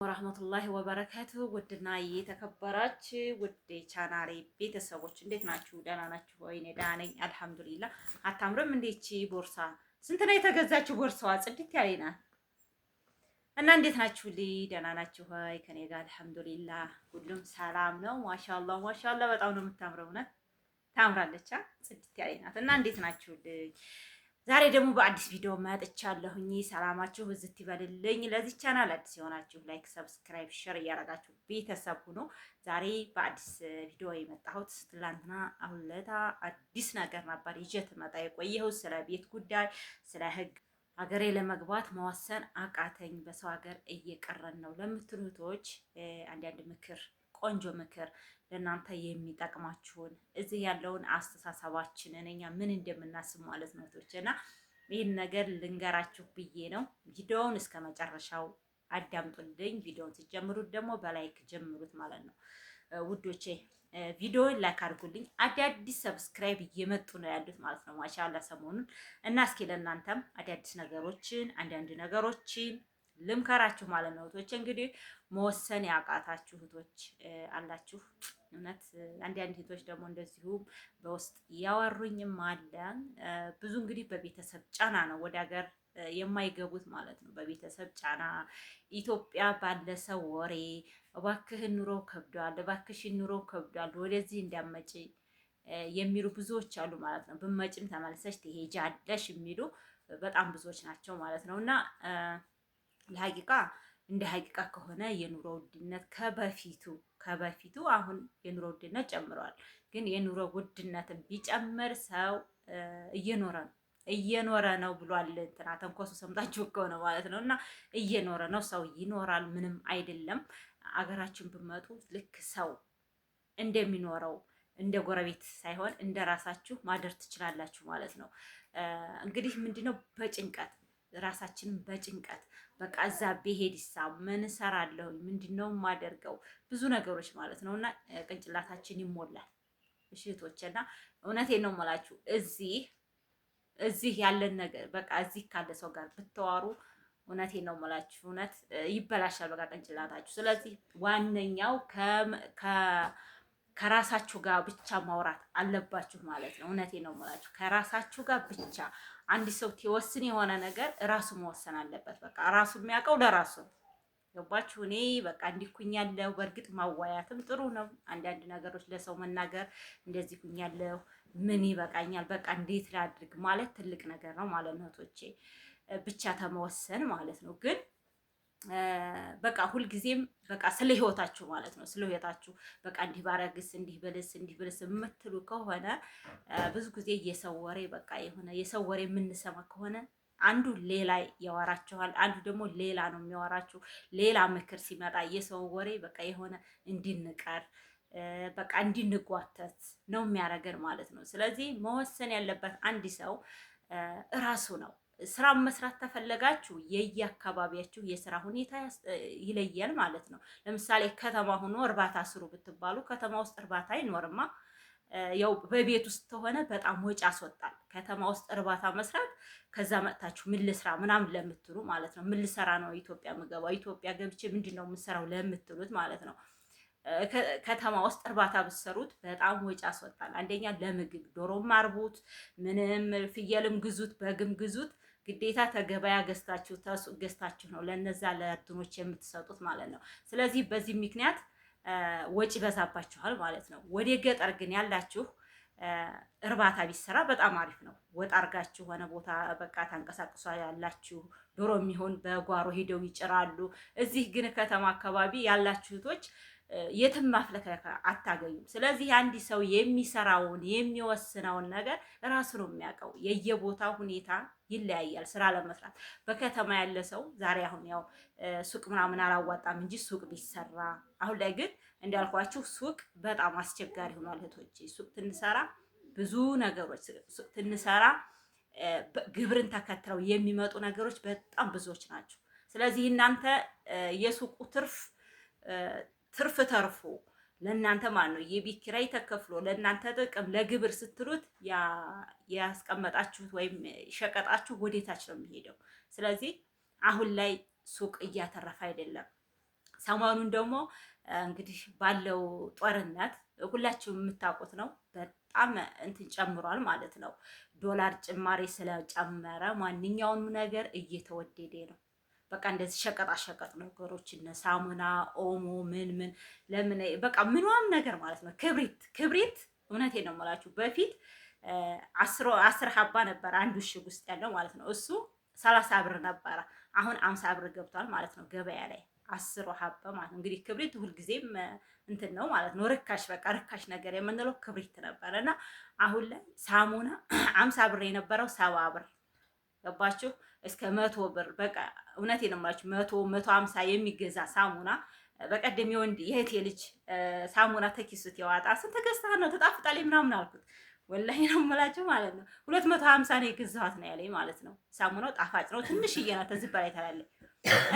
ወራህመቱላሂ ወበረካቱ ውድና የተከበራችሁ ውድ ቻናሌ ቤተሰቦች እንዴት ናችሁ? ደህና ናችሁ ወይ? እኔ ደህና ነኝ አልሐምዱሊላህ። አታምርም? እንዴት ቦርሳ ስንት ነው የተገዛችው? ቦርሳዋ ጽድት ያለች ናት እና እንዴት ናችሁ? ደህና ናችሁ ወይ? ከኔ ጋር አልሐምዱሊላህ ሁሉም ሰላም ነው። ማሻአላህ ማሻአላህ በጣም ነው የምታምረው። ታምራለች። ጽድት ያለች ናት እና እንዴት ናችሁ? ዛሬ ደግሞ በአዲስ ቪዲዮ መጥቻለሁኝ። ሰላማችሁ ብዝት ይበልልኝ። ለዚህ ቻናል አዲስ የሆናችሁ ላይክ፣ ሰብስክራይብ፣ ሼር እያደረጋችሁ ቤተሰብ ሁኑ። ዛሬ በአዲስ ቪዲዮ የመጣሁት ትላንትና አሁን ለታ አዲስ ነገር ነበር ይዤ ትመጣ የቆየሁት ስለ ቤት ጉዳይ፣ ስለ ህግ ሀገሬ ለመግባት መወሰን አቃተኝ፣ በሰው ሀገር እየቀረን ነው ለምትሉ እህቶች አንዳንድ ምክር፣ ቆንጆ ምክር ለእናንተ የሚጠቅማችሁን እዚህ ያለውን አስተሳሰባችንን እኛ ምን እንደምናስብ ማለት ነው እና ይህን ነገር ልንገራችሁ ብዬ ነው። ቪዲዮውን እስከ መጨረሻው አዳምጡልኝ። ቪዲዮውን ሲጀምሩት ደግሞ በላይክ ጀምሩት ማለት ነው ውዶቼ። ቪዲዮውን ላይክ አድርጉልኝ። አዳዲስ ሰብስክራይብ እየመጡ ነው ያሉት ማለት ነው ማሻአላ ሰሞኑን እና እስኪ ለእናንተም አዳዲስ ነገሮችን አንዳንድ ነገሮችን ልምከራችሁ ማለት ነው እህቶች። እንግዲህ መወሰን ያቃታችሁ እህቶች አላችሁ። እውነት አንዳንድ እህቶች ደግሞ እንደዚሁ በውስጥ ያወሩኝም አለ። ብዙ እንግዲህ በቤተሰብ ጫና ነው ወደ ሀገር የማይገቡት ማለት ነው። በቤተሰብ ጫና ኢትዮጵያ ባለ ሰው ወሬ እባክህን ኑሮ ከብዷል፣ እባክሽን ኑሮ ከብዷል፣ ወደዚህ እንዳመጪ የሚሉ ብዙዎች አሉ ማለት ነው። ብመጭም ተመልሰሽ ትሄጃለሽ የሚሉ በጣም ብዙዎች ናቸው ማለት ነው እና ለሀቂቃ እንደ ሀቂቃ ከሆነ የኑሮ ውድነት ከበፊቱ አሁን የኑሮ ውድነት ጨምሯል። ግን የኑሮ ውድነትን ቢጨምር ሰው እየኖረ ነው ብሏል። እንትና ተንኮሱ ሰምታችሁ ከሆነ ማለት ነው እና እየኖረ ነው ሰው ይኖራል። ምንም አይደለም። አገራችን ብመጡ ልክ ሰው እንደሚኖረው እንደ ጎረቤት ሳይሆን እንደ ራሳችሁ ማደር ትችላላችሁ ማለት ነው። እንግዲህ ምንድነው በጭንቀት ራሳችንን በጭንቀት በቃ እዛ ብሄድ ምን እሰራለሁ፣ ምንድነው የማደርገው ብዙ ነገሮች ማለት ነውና ቅንጭላታችን ይሞላል። እህቶቼና እውነቴን ነው የምላችሁ እዚህ ያለን ነገር በቃ እዚህ ካለ ሰው ጋር ብትዋሩ እውነቴን ነው የምላችሁ እውነት ይበላሻል በቃ ቅንጭላታችሁ። ስለዚህ ዋነኛው ከራሳችሁ ጋር ብቻ ማውራት አለባችሁ ማለት ነው። እውነቴን ነው የምላችሁ ከራሳችሁ ጋር ብቻ። አንድ ሰው ሲወስን የሆነ ነገር ራሱ መወሰን አለበት። በቃ ራሱ የሚያውቀው ለራሱ ገባችሁ? እኔ በቃ እንዲኩኛለሁ። በእርግጥ ማዋያትም ጥሩ ነው። አንዳንድ ነገሮች ለሰው መናገር እንደዚህ ኩኛለሁ፣ ምን ይበቃኛል፣ በቃ እንዴት ላድርግ ማለት ትልቅ ነገር ነው ማለት ነው እህቶቼ። ብቻ ተመወሰን ማለት ነው ግን በቃ ሁልጊዜም በቃ ስለ ህይወታችሁ ማለት ነው ስለ ህይወታችሁ በቃ እንዲህ ባረግስ እንዲህ ብልስ የምትሉ ከሆነ ብዙ ጊዜ የሰው ወሬ በቃ የሆነ የሰው ወሬ የምንሰማ ከሆነ አንዱ ሌላ ያወራችኋል፣ አንዱ ደግሞ ሌላ ነው የሚያወራችሁ። ሌላ ምክር ሲመጣ የሰው ወሬ በቃ የሆነ እንድንቀር በቃ እንድንጓተት ነው የሚያደርገን ማለት ነው። ስለዚህ መወሰን ያለበት አንድ ሰው እራሱ ነው። ስራ መስራት ተፈለጋችሁ የየአካባቢያችሁ የስራ ሁኔታ ይለያል ማለት ነው። ለምሳሌ ከተማ ሆኖ እርባታ ስሩ ብትባሉ ከተማ ውስጥ እርባታ አይኖርማ። ያው በቤት ውስጥ ተሆነ በጣም ወጪ ያስወጣል። ከተማ ውስጥ እርባታ መስራት ከዛ መጥታችሁ ምን ልስራ ምናምን ለምትሉ ማለት ነው። ምን ልሰራ ነው ኢትዮጵያ የምገባው፣ ኢትዮጵያ ገብቼ ምንድነው የምሰራው ለምትሉት ማለት ነው። ከተማ ውስጥ እርባታ ብትሰሩት በጣም ወጪ ያስወጣል። አንደኛ ለምግብ ዶሮም አርቡት፣ ምንም ፍየልም ግዙት፣ በግም ግዙት ግዴታ ተገበያ ገዝታችሁ ተሱቅ ገዝታችሁ ነው ለነዛ ለእርድኖች የምትሰጡት ማለት ነው። ስለዚህ በዚህ ምክንያት ወጪ በዛባችኋል ማለት ነው። ወደ ገጠር ግን ያላችሁ እርባታ ቢሰራ በጣም አሪፍ ነው። ወጣ አርጋችሁ ሆነ ቦታ በቃ ተንቀሳቅሷ ያላችሁ ዶሮ የሚሆን በጓሮ ሄደው ይጭራሉ። እዚህ ግን ከተማ አካባቢ ያላችሁ እህቶች የትም ማፍለከለከ አታገኙም። ስለዚህ አንድ ሰው የሚሰራውን የሚወስነውን ነገር ራሱ ነው የሚያውቀው። የየቦታው ሁኔታ ይለያያል ስራ ለመስራት። በከተማ ያለ ሰው ዛሬ አሁን ያው ሱቅ ምናምን አላዋጣም እንጂ ሱቅ ቢሰራ፣ አሁን ላይ ግን እንዳልኳችሁ ሱቅ በጣም አስቸጋሪ ሆኗል እህቶቼ። ሱቅ ትንሰራ ብዙ ነገሮች ሱቅ ትንሰራ ግብርን ተከትለው የሚመጡ ነገሮች በጣም ብዙዎች ናቸው። ስለዚህ እናንተ የሱቁ ትርፍ ተርፎ ለእናንተ ማለት ነው የቤት ኪራይ ተከፍሎ ለእናንተ ጥቅም ለግብር ስትሉት ያስቀመጣችሁት ወይም ሸቀጣችሁ ወዴታች ነው የሚሄደው። ስለዚህ አሁን ላይ ሱቅ እያተረፈ አይደለም። ሰሞኑን ደግሞ እንግዲህ ባለው ጦርነት ሁላችሁም የምታውቁት ነው። በጣም እንትን ጨምሯል ማለት ነው። ዶላር ጭማሪ ስለጨመረ ማንኛውንም ነገር እየተወደደ ነው። በቃ እንደዚህ ሸቀጣ ሸቀጥ ነገሮች እነ ሳሙና፣ ኦሞ ምን ለምን በቃ ምንም ነገር ማለት ነው። ክብሪት እውነቴን ነው የምላችሁ በፊት 10 ሀባ ነበር አንዱ እሽግ ውስጥ ያለው ማለት ነው። እሱ 30 ብር ነበረ። አሁን 50 ብር ገብቷል ማለት ነው ገበያ ላይ 10 ሀባ ማለት ነው። እንግዲህ ክብሪት ሁልጊዜም እንትን ነው ማለት ነው። ርካሽ በቃ ርካሽ ነገር የምንለው ክብሪት ነበረ እና አሁን ላይ ሳሙና 50 ብር የነበረው 70 ብር ገባችሁ? እስከ 100 ብር በቃ እውነቴን ነው የምላችሁ 150 የሚገዛ ሳሙና በቀደም የወንድ የእህቴ ልጅ ሳሙና ተኪሱት የዋጣ ስንት ገዝተህ ነው ተጣፍጣለች ምናምን አልኩት። ወላሂ ነው የምላችሁ ማለት ነው 250 ነው የገዛኋት ነው ያለኝ ማለት ነው። ሳሙናው ጣፋጭ ነው ትንሽዬ ናት እዚህ በላይ ታላለች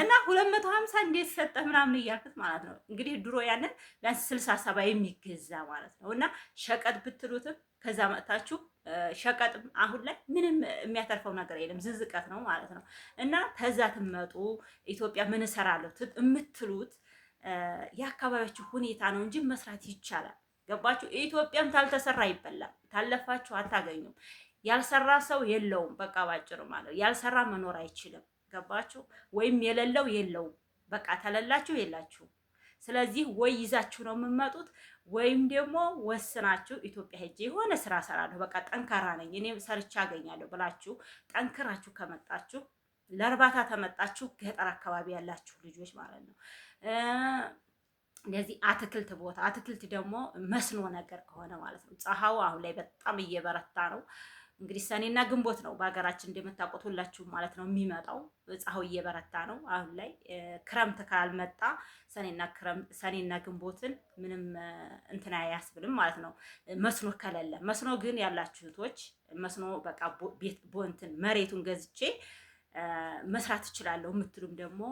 እና 250 እንዴት ሰጠህ ምናምን እያልኩት ማለት ነው። እንግዲህ ድሮ ያንን ቢያንስ 60 የሚገዛ ማለት ነው። እና ሸቀጥ ብትሉትም ከዛ መጥታችሁ ሸቀጥም አሁን ላይ ምንም የሚያተርፈው ነገር የለም፣ ዝዝቀት ነው ማለት ነው። እና ከዛ ትመጡ ኢትዮጵያ ምን እሰራለሁ የምትሉት የአካባቢያችሁ ሁኔታ ነው እንጂ መስራት ይቻላል። ገባችሁ? ኢትዮጵያም ታልተሰራ ይበላል፣ ታለፋችሁ አታገኙም። ያልሰራ ሰው የለውም። በቃ ባጭሩ ማለት ያልሰራ መኖር አይችልም። ገባችሁ? ወይም የሌለው የለውም። በቃ ተለላችሁ የላችሁ። ስለዚህ ወይ ይዛችሁ ነው የምመጡት ወይም ደግሞ ወስናችሁ ኢትዮጵያ ሄጄ የሆነ ስራ እሰራለሁ፣ በቃ ጠንካራ ነኝ እኔ ሰርቻ አገኛለሁ ብላችሁ ጠንክራችሁ ከመጣችሁ ለእርባታ ተመጣችሁ ገጠር አካባቢ ያላችሁ ልጆች ማለት ነው። እንደዚህ አትክልት ቦታ አትክልት ደግሞ መስኖ ነገር ከሆነ ማለት ነው። ፀሐዩ አሁን ላይ በጣም እየበረታ ነው። እንግዲህ ሰኔና ግንቦት ነው በሀገራችን እንደምታውቁት ሁላችሁም ማለት ነው የሚመጣው። ፀሐዩ እየበረታ ነው አሁን ላይ። ክረምት ካልመጣ ሰኔና ግንቦትን ምንም እንትና ያስብልም ማለት ነው። መስኖ ከሌለ መስኖ ግን ያላችሁ እህቶች መስኖ በቃ ቤት ቦንትን መሬቱን ገዝቼ መስራት እችላለሁ የምትሉም ደግሞ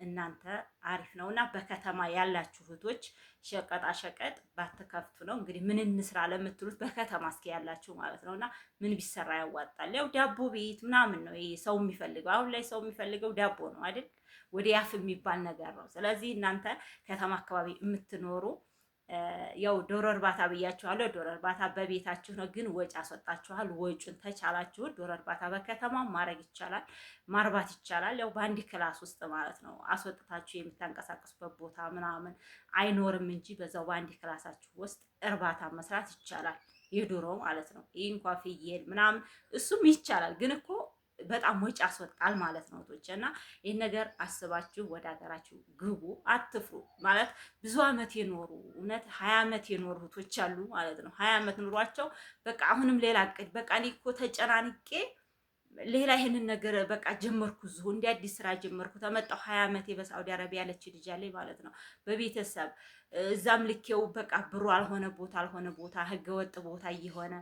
እናንተ አሪፍ ነው እና በከተማ ያላችሁ እህቶች ሸቀጣ ሸቀጥ ባትከፍቱ ነው እንግዲህ ምን እንስራ ለምትሉት በከተማ እስኪ ያላችሁ ማለት ነው። እና ምን ቢሰራ ያዋጣል? ያው ዳቦ ቤት ምናምን ነው ይሄ ሰው የሚፈልገው። አሁን ላይ ሰው የሚፈልገው ዳቦ ነው አይደል? ወደ ያፍ የሚባል ነገር ነው። ስለዚህ እናንተ ከተማ አካባቢ የምትኖሩ ያው ዶሮ እርባታ ብያችኋለሁ። ዶሮ እርባታ በቤታችሁ ነው፣ ግን ወጪ አስወጣችኋል። ወጪውን ተቻላችሁ ዶሮ እርባታ በከተማ ማድረግ ይቻላል፣ ማርባት ይቻላል። ያው በአንድ ክላስ ውስጥ ማለት ነው አስወጥታችሁ የምታንቀሳቀሱበት ቦታ ምናምን አይኖርም እንጂ በዛው በአንድ ክላሳችሁ ውስጥ እርባታ መስራት ይቻላል፣ የዶሮ ማለት ነው። ይህ እንኳ ፍየል ምናምን እሱም ይቻላል፣ ግን እኮ በጣም ወጪ ያስወጣል ማለት ነው እህቶች። እና ይህን ነገር አስባችሁ ወደ ሀገራችሁ ግቡ፣ አትፍሩ ማለት ብዙ አመት የኖሩ እውነት 20 አመት የኖሩ እህቶች አሉ ማለት ነው። 20 አመት ኑሯቸው በቃ አሁንም ሌላ እቅድ በቃ እኔ እኮ ተጨናንቄ ሌላ ይሄንን ነገር በቃ ጀመርኩ፣ እዚሁ እንደ አዲስ ስራ ጀመርኩ፣ ተመጣሁ 20 አመት በሳውዲ አረቢያ ያለች ልጅ አለኝ ማለት ነው። በቤተሰብ እዛም ልኬው በቃ ብሩ አልሆነ ቦታ ህገወጥ ቦታ እየሆነ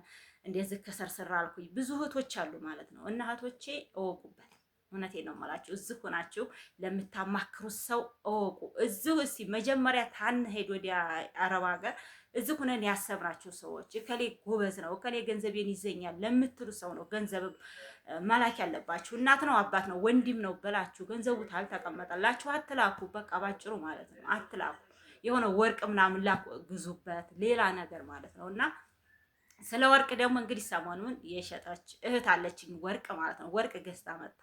እንደዚህ ከሰርስራ አልኩኝ። ብዙ እህቶች አሉ ማለት ነው። እና እህቶቼ እወቁበት፣ እውነቴን ነው የምላችሁ። እዚህ ሆናችሁ ለምታማክሩት ሰው እወቁ። እዚሁ እስኪ መጀመሪያ ታንሄድ ወደ አረብ ሀገር እዚህ ሆነን ያሰብናችሁ ሰዎች እከሌ ጎበዝ ነው እከሌ ገንዘቤን ይዘኛል ለምትሉ ሰው ነው ገንዘብ መላክ ያለባችሁ። እናት ነው አባት ነው ወንድም ነው ብላችሁ ገንዘቡ ታልተቀመጠላችሁ አትላኩ። በቃ ባጭሩ ማለት ነው አትላኩ። የሆነ ወርቅ ምናምን ላኩ ግዙበት፣ ሌላ ነገር ማለት ነው። እና ስለ ወርቅ ደግሞ እንግዲህ ሰሞኑን የሸጠች እህት አለችኝ ወርቅ ማለት ነው። ወርቅ ገዝታ መጣ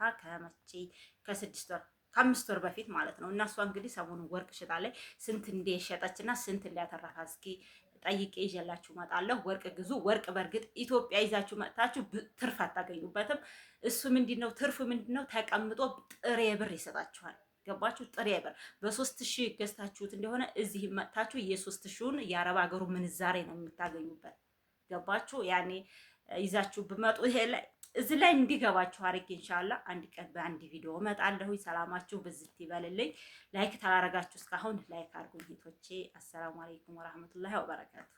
ከ5 ወር በፊት ማለት ነው። እና እሷ እንግዲህ ሰሞኑን ወርቅ ሽጣለች። ስንት እንደሸጠችና ስንት እንዳተረፋ እስኪ ጠይቄ ይዤላችሁ እመጣለሁ። ወርቅ ግዙ። ወርቅ በእርግጥ ኢትዮጵያ ይዛችሁ መጥታችሁ ትርፍ አታገኙበትም። እሱ ምንድነው ትርፉ ምንድነው? ተቀምጦ ጥሬ ብር ይሰጣችኋል። ገባችሁ? ጥሬ ብር በ3000 ገዝታችሁት እንደሆነ እዚህ መጥታችሁ የ3000ን የአረብ ሀገሩ ምንዛሬ ነው የምታገኙበት። ገባችሁ? ያኔ ይዛችሁ ብመጡ ይሄ ላይ እዚህ ላይ እንዲገባችሁ አድርጌ ኢንሻአላህ አንድ ቀን በአንድ ቪዲዮ እመጣለሁ። ሰላማችሁ ብዝት ይበልልኝ። ላይክ ታላረጋችሁ እስካሁን ላይክ አድርጉኝ እህቶቼ። አሰላሙ አለይኩም ወራህመቱላሂ ወበረካቱ።